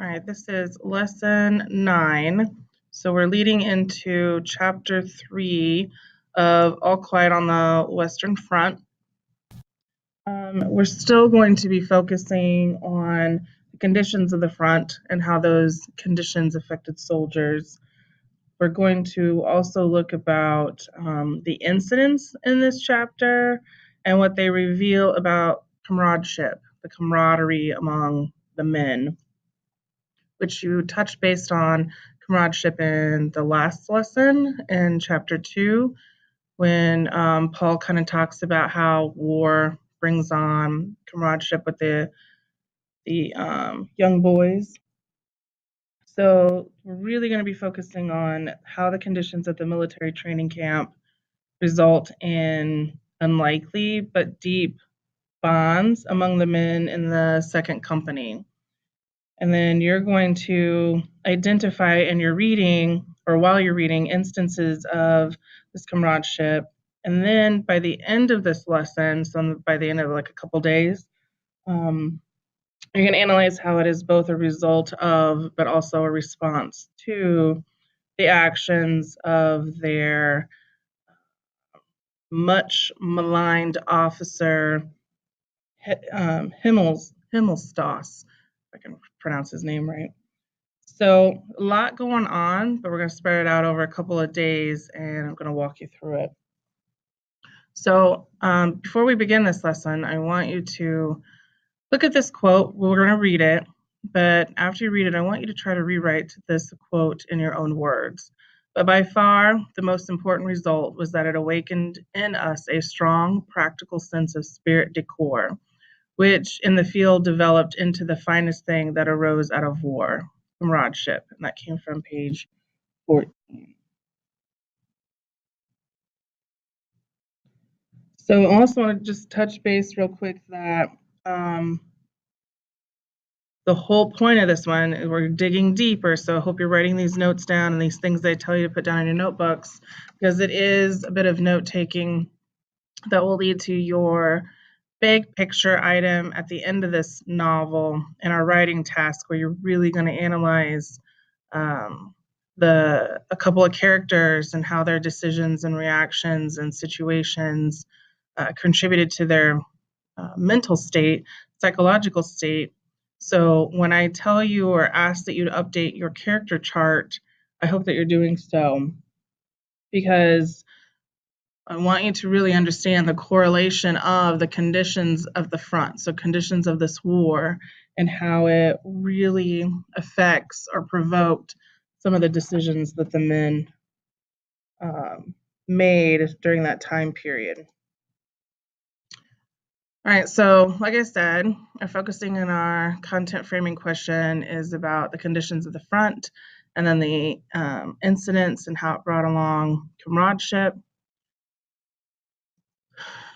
All right, this is lesson 9. So we're leading into chapter 3 of All Quiet on the Western Front. We're still going to be focusing on the conditions of the front and how those conditions affected soldiers. We're going to also look about the incidents in this chapter and what they reveal about comradeship, the camaraderie among the men, which you touched based on comradeship in the last lesson in chapter 2, when Paul kind of talks about how war brings on comradeship with the young boys. So we're really going to be focusing on how the conditions at the military training camp result in unlikely but deep bonds among the men in the second company. And then you're going to identify in your reading, or while you're reading, instances of this comradeship. And then by the end of this lesson, so by the end of like a couple days, you're going to analyze how it is both a result of, but also a response to the actions of their much maligned officer, Himmelstas, if I can pronounce his name right. So a lot going on, but we're going to spread it out over a couple of days, and I'm going to walk you through it. So before we begin this lesson, I want you to look at this quote. We're going to read it, but after you read it, I want you to try to rewrite this quote in your own words. But by far, the most important result was that it awakened in us a strong, practical sense of spirit de corps, which in the field developed into the finest thing that arose out of war, comradeship. And that came from page 14. So I also want to just touch base real quick that the whole point of this one is we're digging deeper. So I hope you're writing these notes down and these things I tell you to put down in your notebooks, because it is a bit of note taking that will lead to your big picture item at the end of this novel in our writing task, where you're really going to analyze a couple of characters and how their decisions and reactions and situations contributed to their mental state, psychological state. So when I tell you or ask that you to update your character chart, I hope that you're doing so, because I want you to really understand the correlation of the conditions of the front, so conditions of this war, and how it really affects or provoked some of the decisions that the men made during that time period. All right, so like I said, our focusing in our content framing question is about the conditions of the front, and then the incidents and how it brought along comradeship.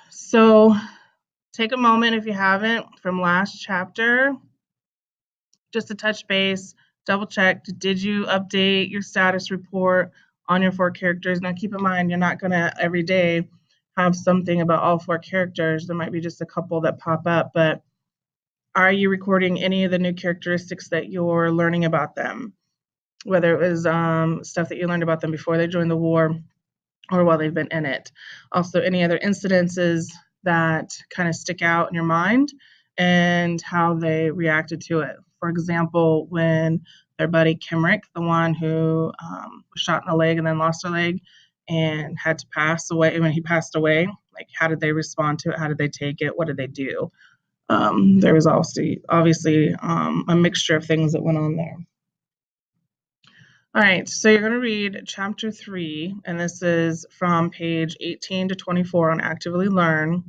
So take a moment, if you haven't, from last chapter, just to touch base, double check, did you update your status report on your 4 characters? Now keep in mind, you're not going to every day have something about all 4 characters. There might be just a couple that pop up, but are you recording any of the new characteristics that you're learning about them? Whether it was stuff that you learned about them before they joined the war or while they've been in it. Also, any other incidences that kind of stick out in your mind and how they reacted to it. For example, when their buddy Kimrick, the one who was shot in the leg and then lost a leg and had to pass away, when he passed away, like how did they respond to it? How did they take it? What did they do? There was obviously a mixture of things that went on there. All right, so you're going to read chapter 3, and this is from page 18 to 24 on Actively Learn,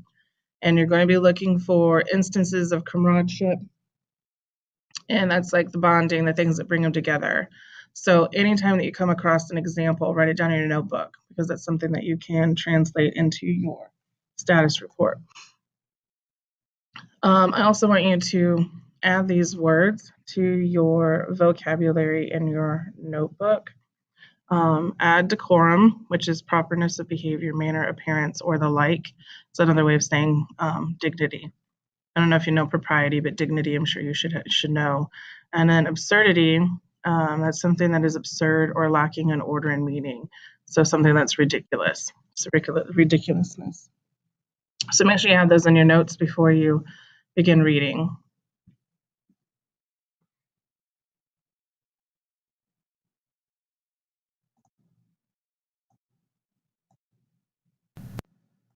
and you're going to be looking for instances of comradeship, and that's like the bonding, the things that bring them together. So anytime that you come across an example, write it down in your notebook, because that's something that you can translate into your status report. I also want you to add these words to your vocabulary in your notebook. Add decorum, which is properness of behavior, manner, appearance, or the like. It's another way of saying dignity. I don't know if you know propriety, but dignity I'm sure you should know. And then absurdity, that's something that is absurd or lacking in order and meaning. So something that's ridiculous. It's ridiculousness. So make sure you have those in your notes before you begin reading.